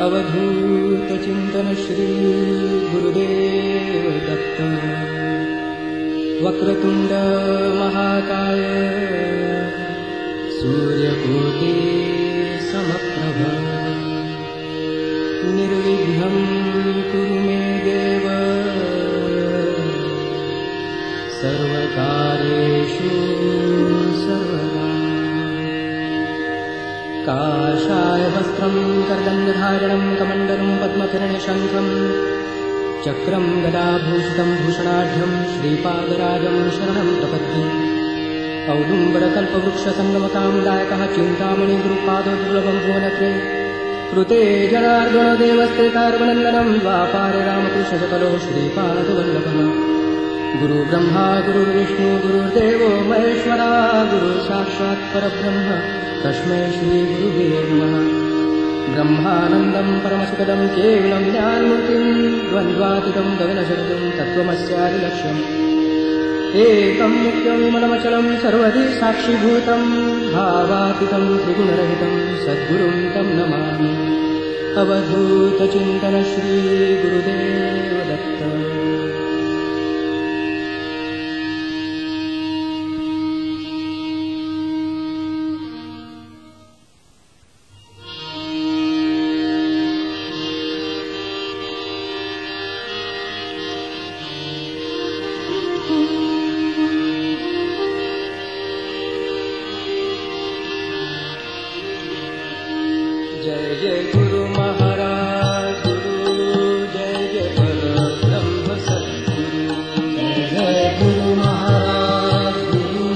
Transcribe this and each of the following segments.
अवधूत चिंतन श्री गुरुदेव दत्त। वक्रतुंड महाकाय सूर्यकोटि समप्रभ। निर्विघ्नं कुरु मे देव सर्वकार्येषु सर्वदा। काषाय वस्त्रं कर्दण्डधारणं कमण्डलं पद्मकिरणशङ्खं चक्रं गदाभूषितं भूषणाढ्यं श्रीपादराजं शरणं प्रपद्ये। औदुम्बरकल्पवृक्षसङ्गमकामदायकः चिन्तामणिगुरुपाददुर्लभं भुवनत्रे। कृते जनार्दनदेवस्ते कार्वनन्दनं द्वापारे रामकृष्णजकलो श्रीपादवल्लभः। गुरुब्रह्मा गुरुर्विष्णु गुरुर्देवो महेश्वरा। गुरुसाक्षात् परब्रह्म तस्मै श्रीगुरुवे नमः। ब्रह्मानन्दं परमसुखदं केवलं ज्ञानमूर्तिं द्वन्द्वातीतं गगनसदृशं तत्त्वमस्यादिलक्ष्यम्। एकं नित्यमिमलमचलं सर्वधि साक्षिभूतं भावातीतं त्रिगुणरहितं सद्गुरुं तं नमामि। अवधूतचिन्तन श्री गुरुदेव दत्त। जय जय गुरु महाराज गुरु, जय जय परब्रह्म सद्गुरु। जय जय गुरु महाराज गुरु,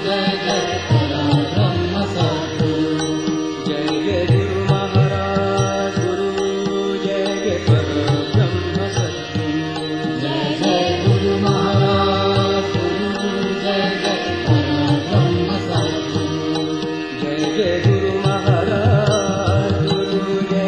जय जय परब्रह्म सद्गुरु। जय जय गुरु महाराज गुरु, जय जय परब्रह्म सद्गुरु। जय जय गुरु महाराज गुरु, जय जय परब्रह्म सद्गुरु। जय जय गुरु महाराज गुरु, जय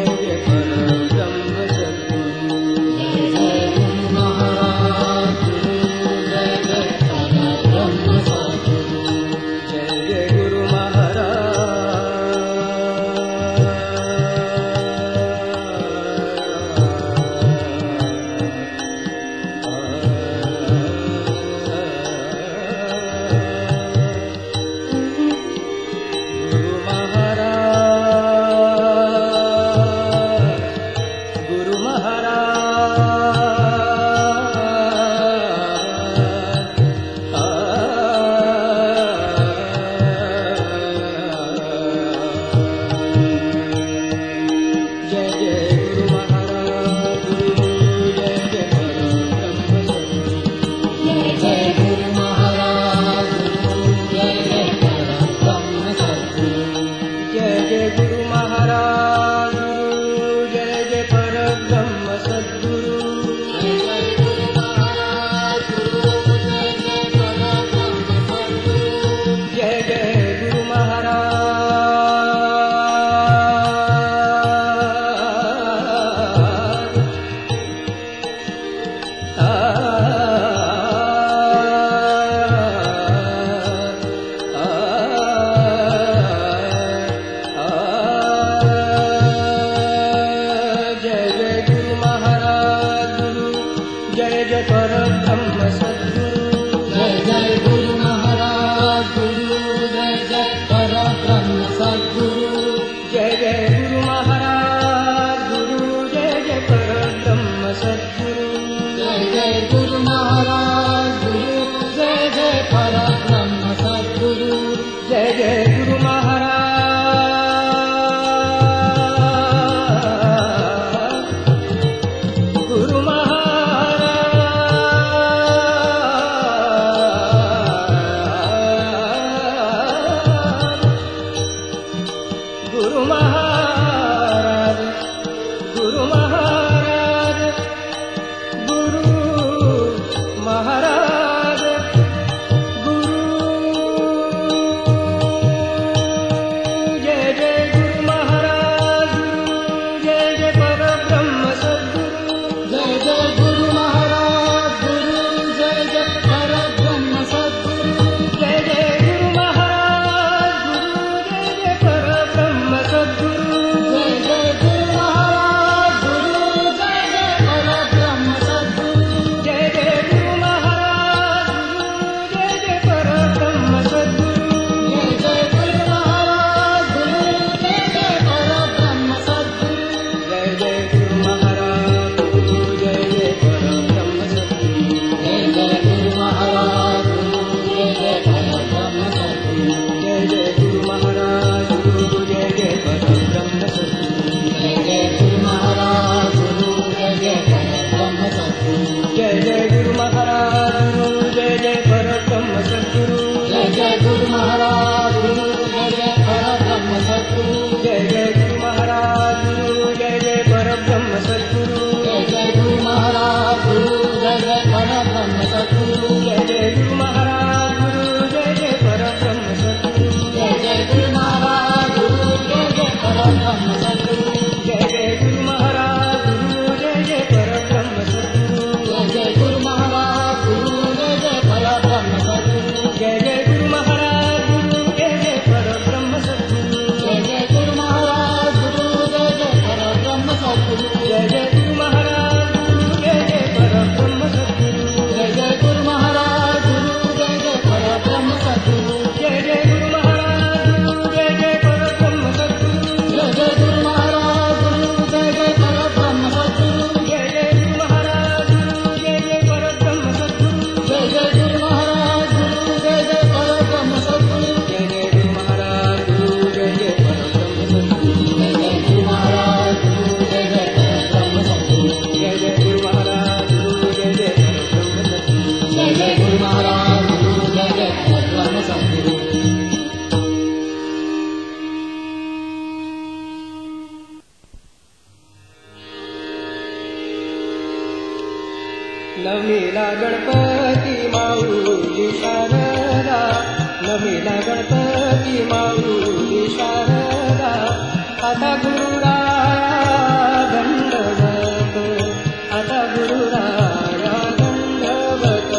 जय जय गुरु महाराज गुरु जय जय परब्रह्म सद्गुरु जय जय गुरु महाराज गुरु जय जय परब्रह्म सद्गुरु जय जय गुरु महाराज गुरु जय जय परब्रह्म सद्गुरु जय जय गुरु महाराज गुरु जय जय परब्रह्म सद्गुरु जय जय गुरु महाराज गुरु जय जय परब्रह्म सद्गुरु जय जय गुरु महाराज गुरु जय जय परब्रह्म सद्गुरु जय जय गुरु महाराज गुरु जय जय परब्रह्म सद्गुरु जय जय गुरु महाराज गुरु जय जय परब्रह्म सद्गुरु जय जय गुरु महाराज गुरु जय जय परब्रह्म सद्गुरु जय जय गुरु महाराज गुरु जय जय परब्रह्म सद्गुरु जय जय गुरु महाराज गुरु जय जय परब्रह्म सद्गुरु जय जय गुरु महाराज गुरु जय जय परब्रह्म सद्गुरु जय जय गुरु महाराज गुरु जय जय परब्रह्म सद्गुरु जय जय गुरु महाराज गुरु जय जय परब्रह्म सद्गुरु जय जय गुरु महाराज गुरु जय जय परब्रह्म सद्गुरु जय जय गुरु महाराज गुरु जय जय परब्रह्म सद्गुरु जय जय गुरु महाराज गुरु जय जय परब्रह्म सद्गुरु जय जय गुरु महाराज गुरु जय जय परब्रह्म सद्गुरु जय जय गुरु महाराज गुरु जय जय परब्रह्म सद्गुरु जय जय गुरु महाराज गुरु जय जय परब्रह्म सद्गुरु जय जय गुरु महाराज गुरु जय जय परब्रह्म सद्गुरु जय जय गुरु महाराज गुरु जय जय परब्रह्म सद्गुरु नमिला गणपती माऊली शारदा नमिला गणपती माऊली शारदा आता गुरुराया दंडवत आता गुरुराया दंडवत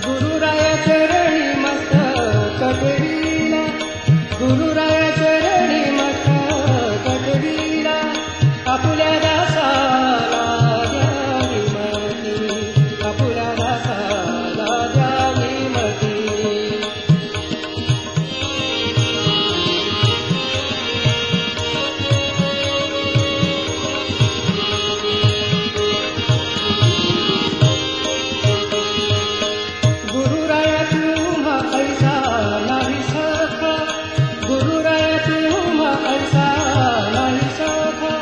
गुरुराया चरणी मस्तक टेविला गुरुराया चरणी मस्तक टेविला आपुल्या दासाला द्यावी मती आपुल्या दासाला द्यावी मती गुरुराया तुम्हा ऐसा नाही सखा गुरुराया तुम्हा ऐसा नाही सखा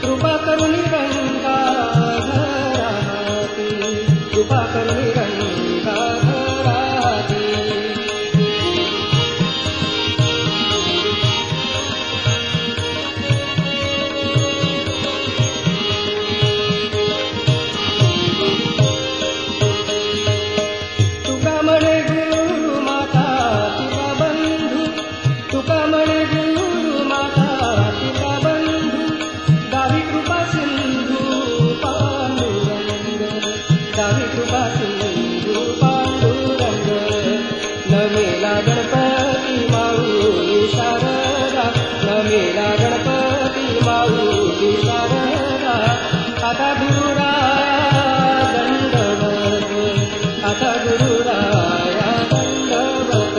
कृपा करुणी रंगा धराती कृपा करुणी रंगा धराती तुका म्हणे गुरु माता तुका बंधू तुका म्हणे गुरु माता तुका बंधू दावी कृपा सिंधू पांडुरंग दावी कृपा सिंधू पांडुरंग नमेला गणपती माऊली शारदा नमेला गणपती माऊली शारदा आता गुरुराया दंडवत आता गुरुराया दंडवत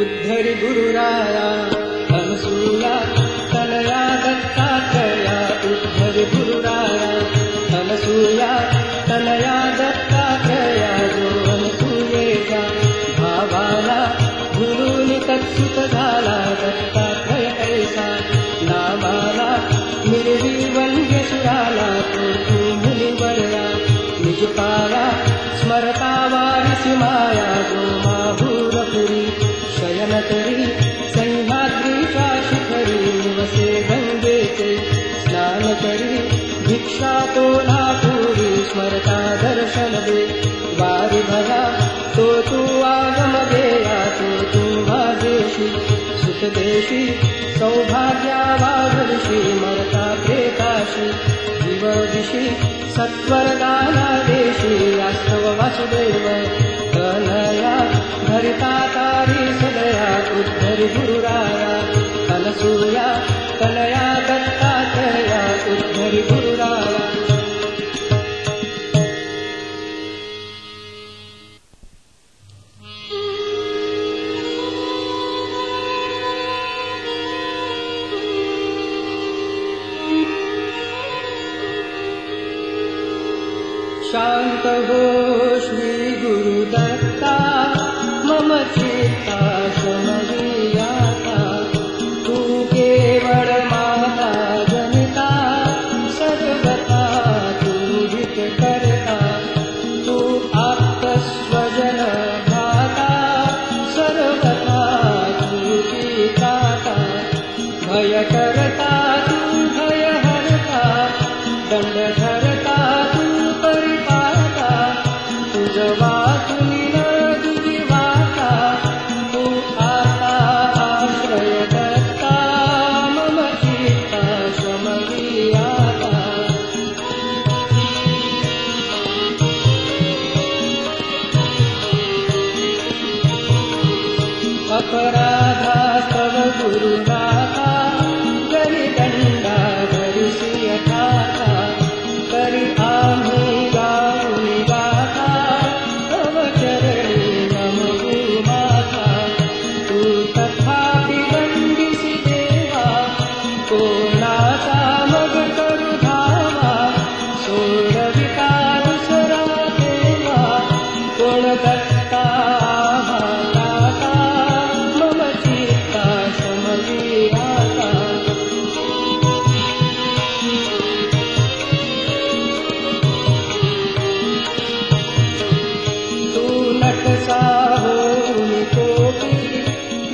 उद्धरी गुरुराया अनसूया तनया दत्तात्रया उद्धरी गुरुराया अनसूया तनया दत्तात्रया जो अनसूयेच्या भावाला गुरुनी तत्सुत झाला दत्तात्रय ऐसा नामाला मिरवी वंद्य सुराला तो मुनिवरया निजपाया स्मरता वारिसी माया जो माहुरपुरी शयन करी सह्याद्रीच्या शिखरी निवसे गंगेचे स्नान करी भिक्षा कोल्हापुरी स्मरता दर्शन दे वारी भला तो तू आगम देया तो तू माझेशी सुखदेशी सौभाग्या वाघविषी मरता प्रेताशी जीवदिशी सत्वरदाना देशी वास्तव वासुदेव तनया धरिता तारी सदया उद्धरी गुरुराया अनसूया तनया दत्तात्रया उद्धरी शांत हो श्री गुरुदत्ता मम चित्ता समवियाता तू केवळ माता जनिता सर्वथा तू हित करता तू आप्तस्वजन भ्राता सर्वथा तू पिताता भय करता तू भय हरता दंड धरता तू परिपाता तुझ वाचुनी न तुझी वाता तू आता आश्रय दत्ता मम चित्ता समवियाता अपराधास्तव गुरुनाथा जरी दंडा धरिसी यथाथा तरी आम्ही गाऊनी गाथा तव चरणी नमो माता तू तथापि दंडिसी देवा कोणाचा मग करू धावा सोडविता दुसरा देवा कोण दत्ता दाता मम चित्ता समवियाता तू नटसा होऊन कोपी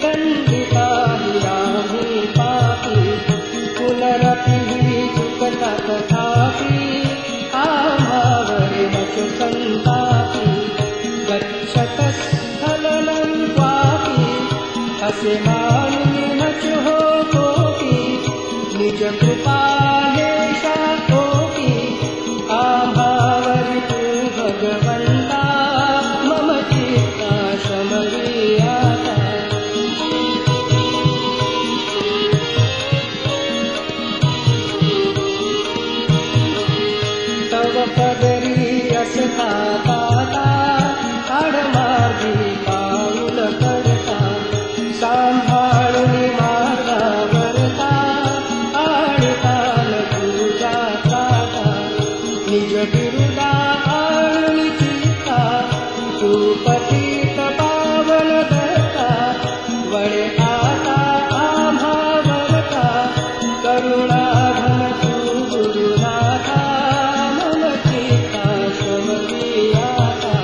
दंडिता हिराही पापी पुनरपि चुकता तथापि आम्हावरी नच संतापी गच्छतस्थलनं क्वापि असे मानुनी नच हो कोपी निज कृपा लेशा कोपी आम्हावरी तू भगवंता मम चित्ता समवियाता तव पदरी असता दाता आडमार्गी पाऊल पडता सांभाळुनी मार्गा वरता आडताल तुझा त्राता निज बिरुदा आणुनी चित्ता तू पतित पावन दत्ता वळे आता आम्हा वरता करुणाघन तू गुरुनाथा मम चित्ता समवियाता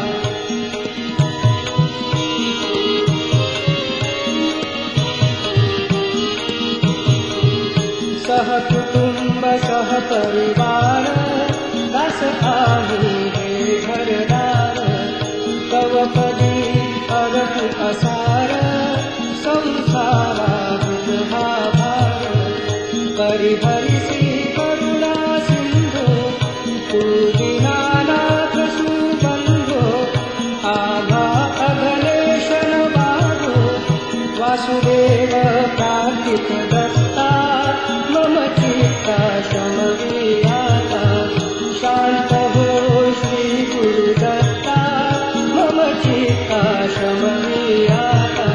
सहकुटुंब सहपरिवार दास आम्ही हे घरदार तव पदी अरहु असार संसारा हा भार परिहरिसी करुणा सिंधू तू दीनानाथ सुबंधो आभा अघलेशन बाधो वासुदेव कार्तिक दत्ता मम चित्ता समवियाता शांत हो श्री गुरुदत्ता मम चित्ता समवियाता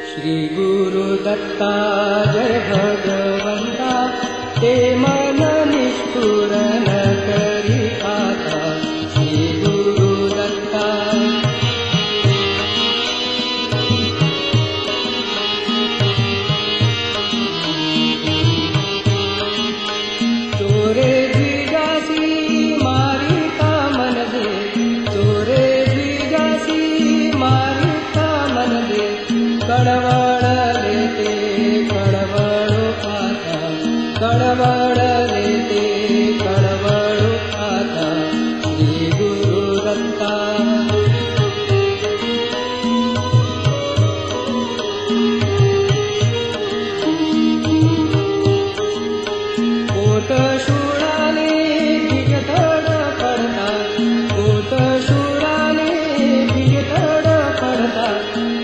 श्री गुरुदत्ता जय भगवंता ते मन निष्ठुर न करी आता श्री गुरुदत्ता चोरे द्विजासी मारिता मन दे चोरे द्विजासी मारिता मन दे कळवळ लेते कळवळो आता कळवळ लेते कळवळो आता श्री गुरुदत्ता कोट शूळाने भिजतड पडता कोट शूळाने भिजतड पडता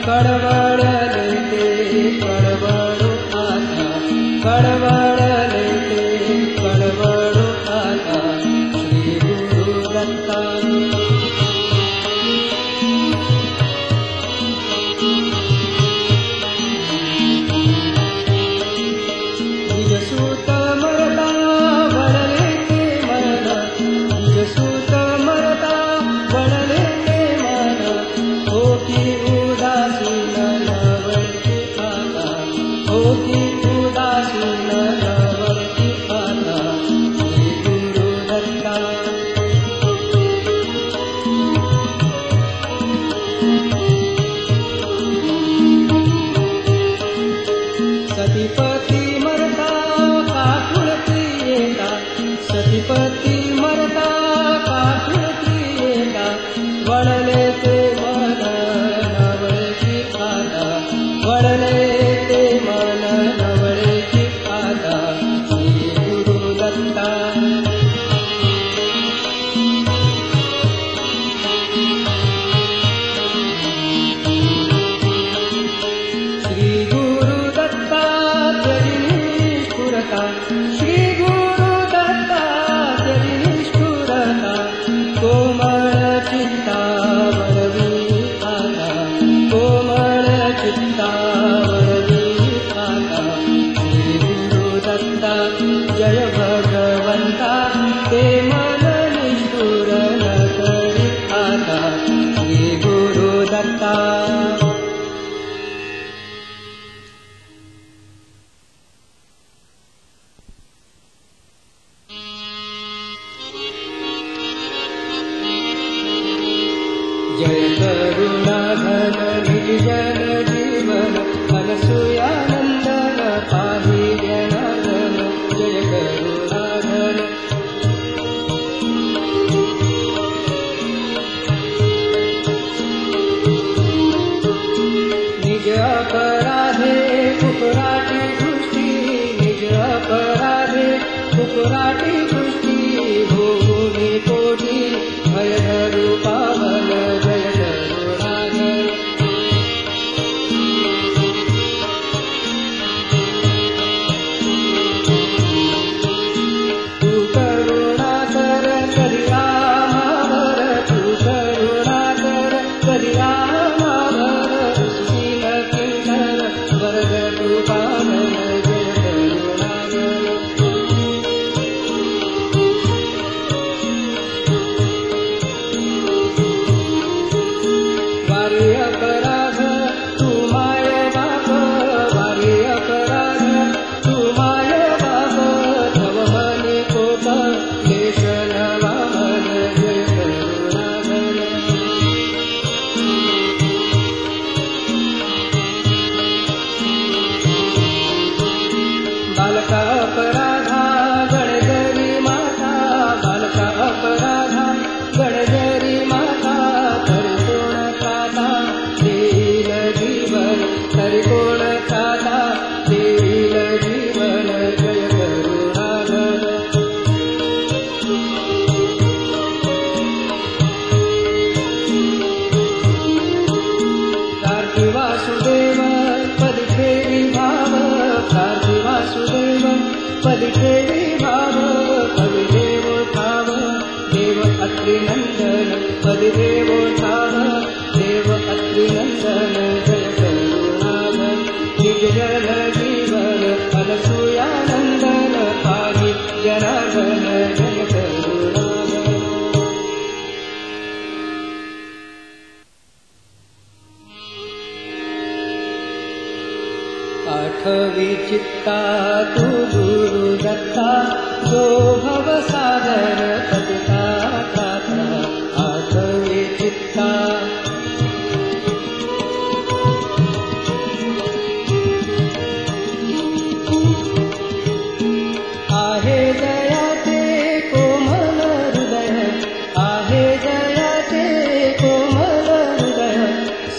कळवळ लेते कळवळो आता कळवळ लेते कळवळो आता दत्ता श्री गुरु दत्ता जरी निष्ठुरता श्री गुरु दत्ता जरी निष्ठुरता कोमळ चित्ता वरवी आता कोमळ चित्ता जय भगवंता ते मन निष्ठुर न करी आता श्री गुरु दत्ता जय करुणाघन निज जन जीवन अनसूयानंदन पाहि जनार्दन जय करुणाघन निज अपराधे कुकुराटी दृष्टी निज अपराधे कुकुराटी दृष्टी भूमि कोटी भयधरू पावन जय करुणाघन तू करुणा कर करी आम्हावर तू करुणा कर करी आम्हावर सुशील किंकर वर्ग तू पावन जय करुणाघन वारी अपराध तू माय बाप वारी अपराध तू माय बाप तव मनी कोप क्लेश न वाहन जय करुणाघन बालका अपराधा गणजरी माता बालका अपराधा गणजरी माता तरी कोण काता देईल जीवन तरी कोण काता देईल जीवन जय करुणाघन कार्ती वासुदेव पदी ठेवी भाव कार्ती वासुदेव पदी ठेवी भाव पदी देवो ठाव देव अत्रिनंदन पदी देवो ठाव देव अत्रिनंदन जय करुणाघन निज जन जीवन अनसूयानंदन पाहि जनार्दन जय करुणाघन आठवी चित्ता तू गुरु दत्ता जो भवसागर पतिता त्राता आठवी चित्ता आहे जयाचे कोमल हृदय आहे जयाचे कोमल हृदय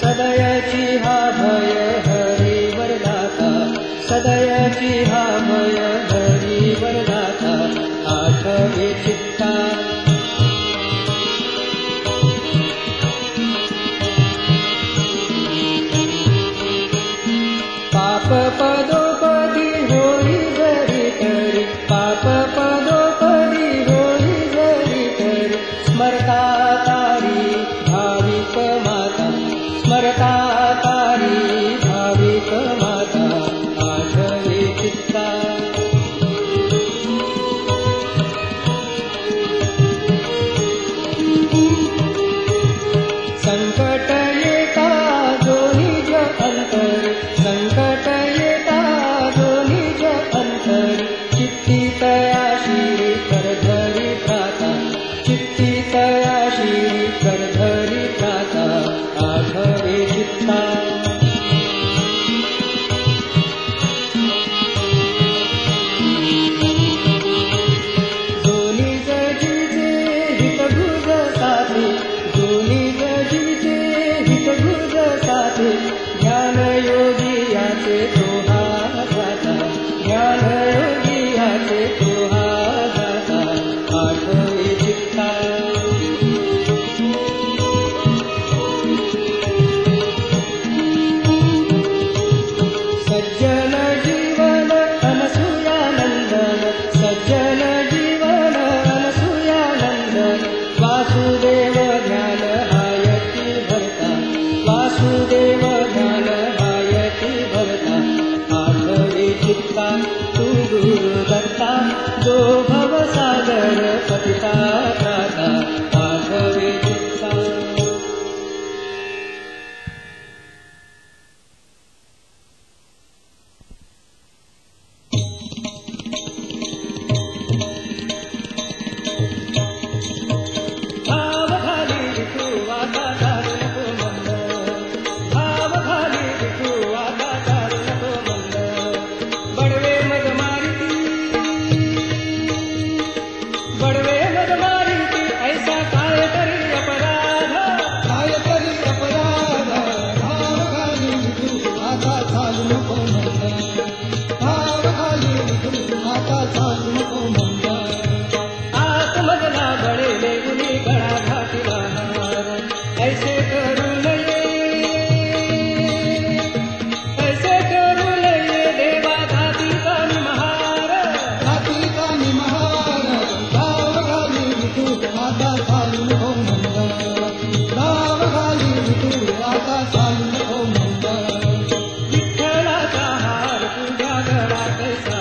सदयाची हा भय हरी वरदाता सदयाची हा भय हरी वरदाता आठवे चित्ता जो भवसागर पतिता त्राता पाठवे चित्ता. भाव घाली विठू आता तारू नको मंद, भाव घाली विठू आता तारू नको मंद. बडवे मद मारिती, बडवे मद मारिती, ऐसा काय तरी अपराध, काय तरी अपराध. भाव घाली विठू आता चालू नको मंद, भाव घाली विठू आता चालू नको मंद. आतमधला बळेले गुनी गळा घाटिला हार, ऐसे करू नये, ऐसे करू नये, देवा दातीचा महार. जातीचा निमहार. भाव घाली विठू आता चालू नको मंद, भाव घाली विठू आता चालू नको मंद. विठ्ठलाचा हार तुझ्या गळात ऐसा,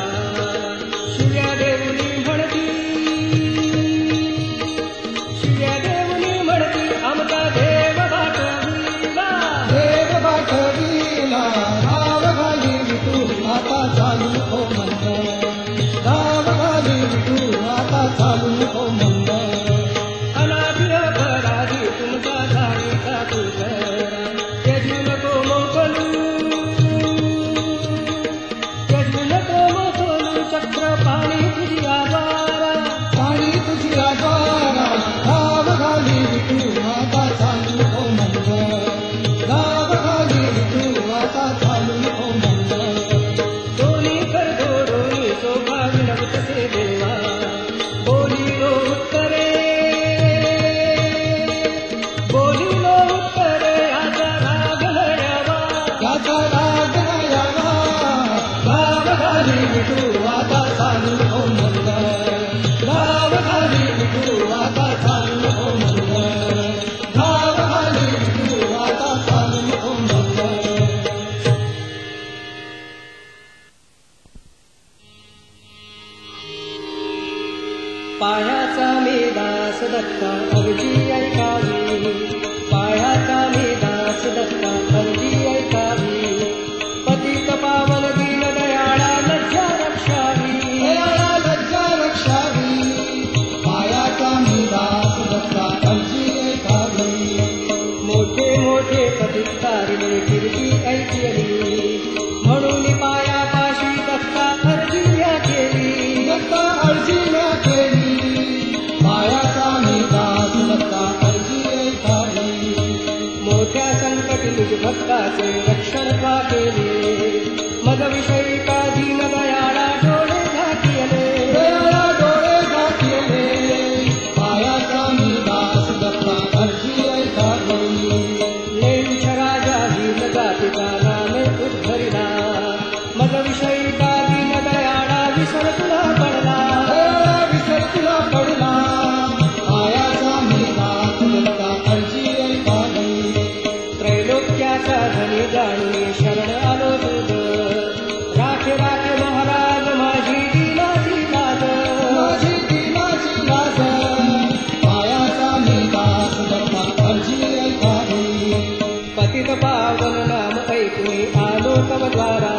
शिव्या देऊनी म्हणती, शिव्या देऊनी म्हणती, आमचा देव वाटविला. देव पाठविला. भाव घाली विठू आता चालू नको मंद, भाव घाली विठू आता चालू नको मंद. अनादि अपराधी तुमचा जाणीचा तू करा, त्यजू नको मोकलू, त्यजू नको मोकलू, चक्र पाणी तुझी आवारा. पाणी तुझी आवारा. भाव घाली विठू आता चालू नको मंद, भाव घाली विठू आता चालू नको मंद. दोन्ही कर दोन्ही शोभा विनवतसे देवा, बोलिलो उत्तरे, बोलिलो उत्तरे, याचा राग हरवा. याचा राग यावा. भाव घाली विठू आता चालू नको मंद, भाव घाली विठू आता चालू नको मंद, भाव घाली विठू आता चालू नको मंद. पायाचा मी दास दत्ता अर्जी ऐकावी, पायाचा मी दास दत्ता अर्जी ऐकावी. पतित पावन दीन दयाळा लज्जा रक्षावी, दयाळा लज्जा रक्षावी. पायाचा मी दास दत्ता अर्जी ऐकावी. मोठे मोठे पतित तारिले कीर्ती ऐकली, म्हणून पायापाशी दत्ता अर्जी केली. दत्ता अर्जी केली. पायाचा मी दास दत्ता अर्जी ऐकावी. मोठ्या संकटी निज भक्ताचे रक्षण का केले, मग विषयी का दीन दयाळा डोळे झाकिले. दयाळा डोळे झाकिले. पायाचा मी दास दत्ता अर्जी ऐकावी. लेंछ राजा दीन जातीचा नामे उद्धरिला, मग विषयी का दीन दयाळा विसर तुला पडला. दयाळा विसर तुला पडला. पायाचा मी दास दत्ता अर्जी ऐकावी. त्रैलोक्याचा धनी जाणून शरण आलो तुझ, राखे राखे महाराज माझी दिनाची लाज. माझी दिनाची लाज. पायाचा मी दास दत्ता अर्जी ऐकावी. पतित पावन नाम ऐकून आलो तव द्वारा,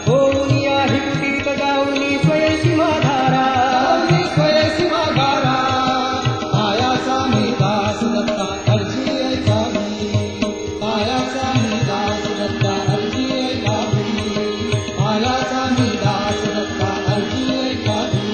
होऊन याही कुटीत जाऊनी स्वयंसी माधारा. जाऊनी स्वयंसी माघारा. पायाचा मी दास दत्ता अर्जी ऐकावी. पायाचा मी दास दत्ता अर्जी ऐकावी. पायाचा मी दास दत्ता अर्जी ऐकावी.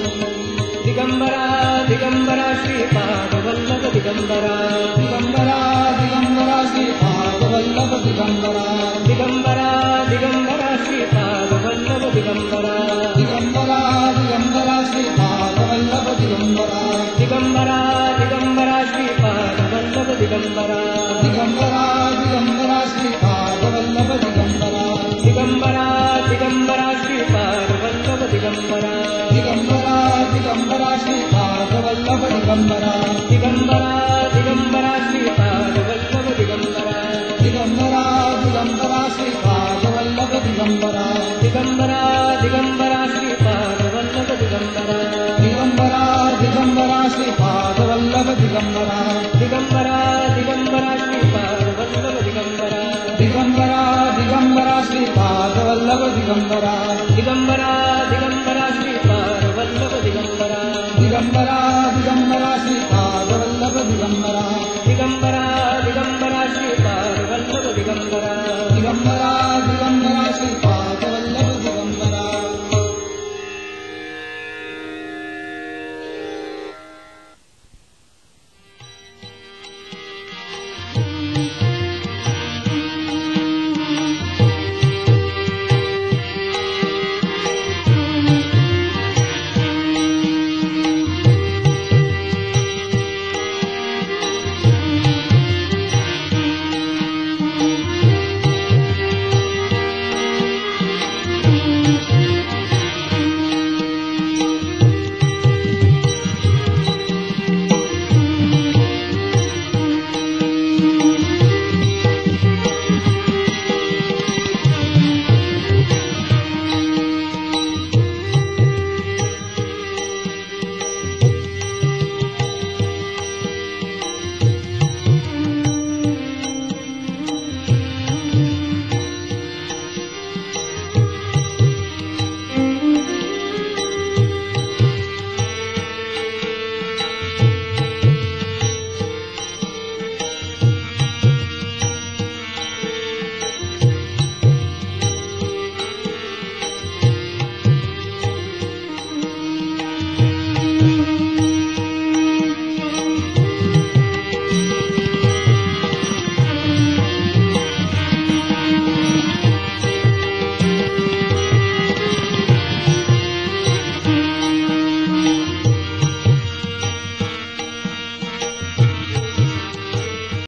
दिगंबरा दिगंबरा श्रीपाद वल्लभ दिगंबरा, दिगंबरा दिगंबरा श्रीपाद वल्लभ दिगंबरा. दिगंबरा दिगंबरा श्रीपाद वल्लभ दिगंबरा. दिगंबरा दिगंबरा श्रीपाद वल्लभ दिगंबरा. दिगंबरा दिगंबरा श्रीपाद वल्लभ दिगंबरा. दिगंबरा दिगंबरा श्रीपाद वल्लभ दिगंबरा. दिगंबरा दिगंबरा श्रीपाद वल्लभ दिगंबरा. दिगंबरा दिगंबरा श्रीपाद वल्लभ दिगंबरा. दिगंबरा दिगंबरा श्रीपाद वल्लभ दिगंबरा. दिगंबरा दिगंबरा श्रीपाद वल्लभ दिगंबरा. दिगंबरा दिगंबरा श्रीपाद वल्लभ दिगंबरा. दिगंबरा दिगंबरा दिगंबरा श्रीपाद वल्लभ दिगंबरा दिगंबरा दिगंबरा श्रीपाद वल्लभ दिगंबरा दिगंबरा दिगंबरा श्रीपाद वल्लभ दिगंबरा दिगंबरा दिगंबरा श्रीपाद वल्लभ दिगंबरा दिगंबरा